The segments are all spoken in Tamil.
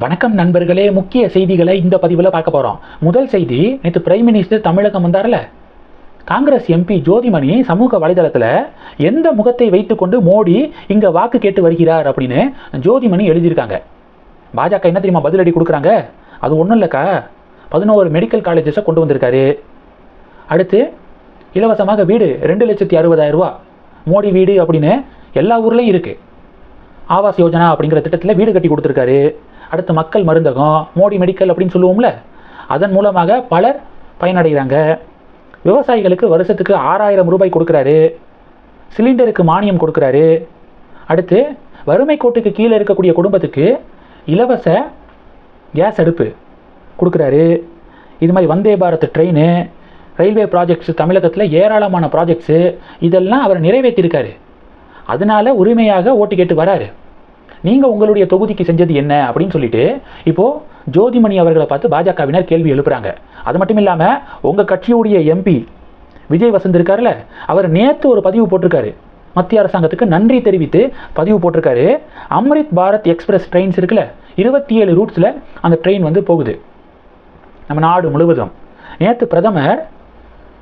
வணக்கம் நண்பர்களே, முக்கிய செய்திகளை இந்த பதிவில் பார்க்க போகிறோம். முதல் செய்தி, நேற்று பிரைம் மினிஸ்டர் தமிழகம் வந்தார்ல, காங்கிரஸ் எம்பி ஜோதிமணி சமூக வலைதளத்தில் எந்த முகத்தை வைத்துக்கொண்டு மோடி இங்கே வாக்கு கேட்டு வருகிறார் அப்படின்னு ஜோதிமணி எழுதியிருக்காங்க. பாஜக என்ன தெரியுமா பதிலடி கொடுக்குறாங்க? அது ஒன்றும் இல்லைக்கா, 11 மெடிக்கல் காலேஜஸை கொண்டு வந்திருக்காரு. அடுத்து இலவசமாக வீடு 2,60,000 ரூபா, மோடி வீடு அப்படின்னு எல்லா ஊர்லேயும் இருக்குது. ஆவாஸ் யோஜனா அப்படிங்கிற திட்டத்தில் வீடு கட்டி கொடுத்துருக்காரு. அடுத்து மக்கள் மருந்தகம், மோடி மெடிக்கல் அப்படின்னு சொல்லுவோம்ல, அதன் மூலமாக பலர் பயனடைகிறாங்க. விவசாயிகளுக்கு வருஷத்துக்கு 6,000 ரூபாய் கொடுக்குறாரு. சிலிண்டருக்கு மானியம் கொடுக்குறாரு. அடுத்து வறுமை கோட்டுக்கு கீழே இருக்கக்கூடிய குடும்பத்துக்கு இலவச கேஸ் அடுப்பு கொடுக்குறாரு. இது மாதிரி Vande Bharat train, railway projects, தமிழகத்தில் ஏராளமான ப்ராஜெக்ட்ஸு இதெல்லாம் அவர் நிறைவேற்றியிருக்காரு. அதனால உரிமையாக ஓட்டு கேட்டு வராரு. நீங்கள் உங்களுடைய தொகுதிக்கு செஞ்சது என்ன அப்படின்னு சொல்லிட்டு இப்போது ஜோதிமணி அவர்களை பார்த்து பாஜகவினர் கேள்வி எழுப்புறாங்க. அது மட்டும் இல்லாமல் உங்கள் கட்சியுடைய எம்பி விஜய் வசந்த் இருக்கார்ல, அவர் நேற்று ஒரு பதிவு போட்டிருக்காரு. மத்திய அரசாங்கத்துக்கு நன்றி தெரிவித்து பதிவு போட்டிருக்காரு. அம்ரித் பாரத் எக்ஸ்பிரஸ் ட்ரெயின்ஸ் இருக்குல்ல, 27 ரூட்ஸில் அந்த ட்ரெயின் வந்து போகுது நம்ம நாடு முழுவதும். நேற்று பிரதமர்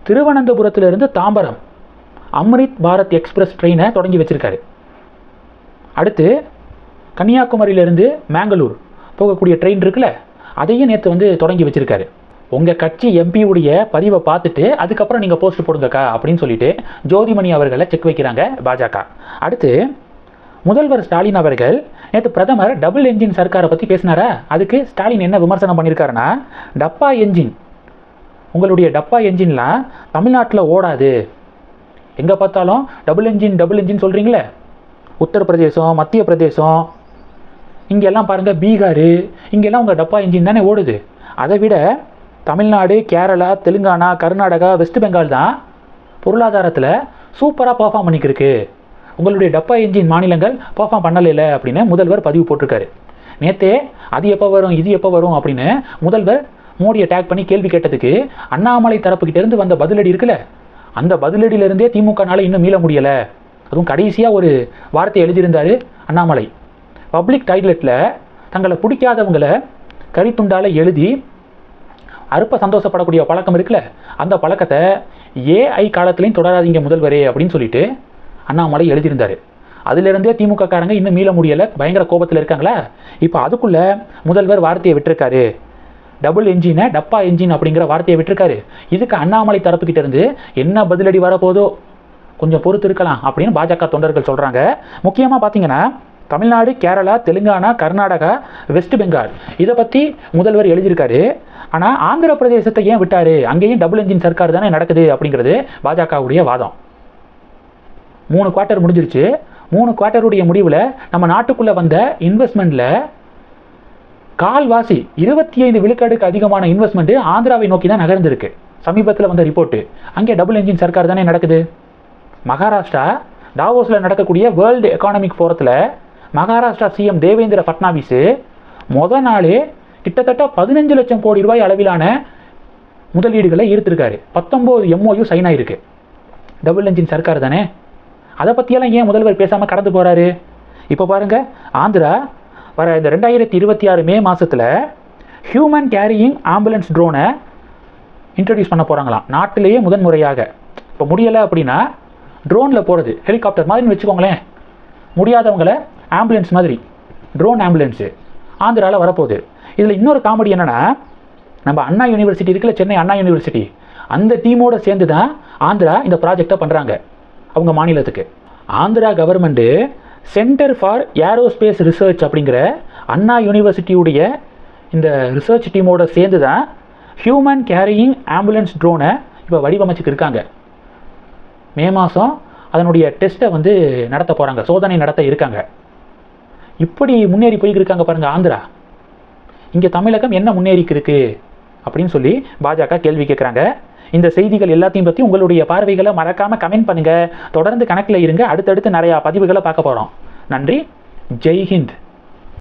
திருவனந்தபுரத்திலிருந்து தாம்பரம் அம்ரித் பாரத் எக்ஸ்பிரஸ் ட்ரெயினை தொடங்கி வச்சிருக்காரு. அடுத்து கன்னியாகுமரியிலிருந்து மேங்களூர் போகக்கூடிய ட்ரெயின் இருக்குல்ல, அதையும் நேற்று வந்து தொடங்கி வச்சிருக்காரு. உங்கள் கட்சி எம்பியுடைய பதிவை பார்த்துட்டு அதுக்கப்புறம் நீங்கள் போஸ்ட் போடுங்கக்கா அப்படின்னு சொல்லிட்டு ஜோதிமணி அவர்களை செக் வைக்கிறாங்க பாஜக. அடுத்து முதல்வர் ஸ்டாலின் அவர்கள் நேற்று பிரதமர் டபுள் என்ஜின் சர்க்காரை பற்றி பேசினாரா? அதுக்கு ஸ்டாலின் என்ன விமர்சனம் பண்ணியிருக்காருன்னா, டப்பா என்ஜின், உங்களுடைய டப்பா என்ஜின்லாம் தமிழ்நாட்டில் ஓடாது. எங்கே பார்த்தாலும் டபுள் என்ஜின் சொல்கிறீங்களே, உத்தரப்பிரதேசம், மத்திய பிரதேசம், இங்கெல்லாம் பாருங்கள் பீகார், இங்கெல்லாம் உங்கள் டப்பா என்ஜின் தானே ஓடுது. அதை விட தமிழ்நாடு, கேரளா, தெலுங்கானா, கர்நாடகா, வெஸ்ட் பெங்கால் தான் பொருளாதாரத்தில் சூப்பராக பர்ஃபார்ம் பண்ணிக்கிருக்கு. உங்களுடைய டப்பா என்ஜின் மாநிலங்கள் பர்ஃபார்ம் பண்ணலை அப்படின்னு முதல்வர் பதிவு போட்டிருக்காரு. நேற்றே அது எப்போ வரும், இது எப்போ வரும் அப்படின்னு முதல்வர் மோடியை டேக் பண்ணி கேள்வி கேட்டதுக்கு அண்ணாமலை தரப்புக்கிட்டேருந்து வந்த பதிலடி இருக்குல்ல, அந்த பதிலடியிலிருந்தே திமுகனால இன்னும் மீள முடியலை. அதுவும் கடைசியாக ஒரு வார்த்தை எழுதியிருந்தார் அண்ணாமலை. பப்ளிக் டாய்லெட்டில் தங்களை பிடிக்காதவங்களை கரித்துண்டால் எழுதி அற்ப சந்தோஷப்படக்கூடிய பழக்கம் இருக்குல்ல, அந்த பழக்கத்தை ஏஐ காலத்துலையும் தொடராதீங்க முதல்வரே அப்படின்னு சொல்லிட்டு அண்ணாமலை எழுதியிருந்தார். அதிலிருந்தே திமுக காரங்க இன்னும் மீள முடியலை, பயங்கர கோபத்தில் இருக்காங்களா. இப்போ அதுக்குள்ளே முதல்வர் வார்த்தையை விட்டுருக்காரு, டபுள் என்ஜினை டப்பா என்ஜின் அப்படிங்கிற வார்த்தையை விட்டுருக்காரு. இதுக்கு அண்ணாமலை தரப்புக்கிட்ட இருந்து என்ன பதிலடி வரப்போதோ கொஞ்சம் பொறுத்து இருக்கலாம் அப்படின்னு பாஜக தொண்டர்கள் சொல்கிறாங்க. முக்கியமாக பார்த்தீங்கன்னா தமிழ்நாடு, கேரளா, தெலுங்கானா, கர்நாடகா, வெஸ்ட் பெங்கால் இதை பற்றி முதல்வர் எழுதியிருக்காரு. ஆனால் ஆந்திர பிரதேசத்தை ஏன் விட்டார்? அங்கேயும் டபுள் என்ஜின் சர்க்கார் தானே நடக்குது அப்படிங்கிறது பாஜகவுடைய வாதம். 3 குவார்ட்டர் முடிஞ்சிருச்சு. 3 குவார்ட்டருடைய முடிவில் நம்ம நாட்டுக்குள்ளே வந்த இன்வெஸ்ட்மெண்ட்டில் கால்வாசி 25 விழுக்காடுக்கு அதிகமான இன்வெஸ்ட்மெண்ட்டு ஆந்திராவை நோக்கி தான் நகர்ந்துருக்கு. சமீபத்தில் வந்த ரிப்போர்ட்டு அங்கே டபுள் என்ஜின் சர்க்கார் தானே நடக்குது. மகாராஷ்டிரா டாவோஸில் நடக்கக்கூடிய வேர்ல்டு எக்கானமிக் ஃபோரத்தில் மகாராஷ்டிரா சிஎம் தேவேந்திர ஃபட்னாவிஸ் நாளே கிட்டத்தட்ட 15 லட்சம் கோடி ரூபாய் அளவிலான முதலீடுகளை ஈர்த்திருக்காரு. 19 MOU சைன் ஆயிருக்கு. டபுள் என்ஜின் சர்க்கார் தானே, அதை பற்றியெல்லாம் ஏன் முதல்வர் பேசாமல் கடந்து போகிறாரு? இப்போ பாருங்கள், ஆந்திரா வர இந்த 2026 மே மாதத்தில் ஹியூமன் கேரியிங் ஆம்புலன்ஸ் ட்ரோனை இன்ட்ரடியூஸ் பண்ண போகிறாங்களாம் நாட்டிலேயே முதன்முறையாக. இப்போ முடியலை அப்படின்னா ட்ரோனில் போகிறது, ஹெலிகாப்டர் மாதிரின்னு வச்சுக்கோங்களேன். முடியாதவங்களை ஆம்புலன்ஸ் மாதிரி ட்ரோன் ஆம்புலன்ஸு ஆந்திராவில் வரப்போகுது. இதில் இன்னொரு காமெடி என்னென்னா, நம்ம அண்ணா யூனிவர்சிட்டி இருக்குல்ல, சென்னை அண்ணா யூனிவர்சிட்டி, அந்த டீமோடு சேர்ந்து தான் ஆந்திரா இந்த ப்ராஜெக்டை பண்ணுறாங்க அவங்க மாநிலத்துக்கு. Andhra government centre for aerospace research அப்படிங்கிற அண்ணா யூனிவர்சிட்டியுடைய இந்த ரிசர்ச் டீமோடு சேர்ந்து தான் ஹியூமன் கேரியிங் ஆம்புலன்ஸ் ட்ரோனை இப்போ வடிவமைச்சுக்கிருக்காங்க. மே மாதம் அதனுடைய டெஸ்ட்டை வந்து நடத்த போகிறாங்க, சோதனை நடத்த இருக்காங்க. இப்படி முன்னேறி போய்க்கிருக்காங்க பாருங்கள் ஆந்திரா. இங்கே தமிழகம் என்ன முன்னேறிக்கிருக்கு அப்படின்னு சொல்லி பாஜக கேள்வி கேட்குறாங்க. இந்த செய்திகள் எல்லாத்தையும் பற்றி உங்களுடைய பார்வைகளை மறக்காமல் கமெண்ட் பண்ணுங்கள். தொடர்ந்து கணக்கில் இருங்க. அடுத்தடுத்து நிறையா பதிவுகளை பார்க்க போகிறோம். நன்றி. ஜெய் ஹிந்த்.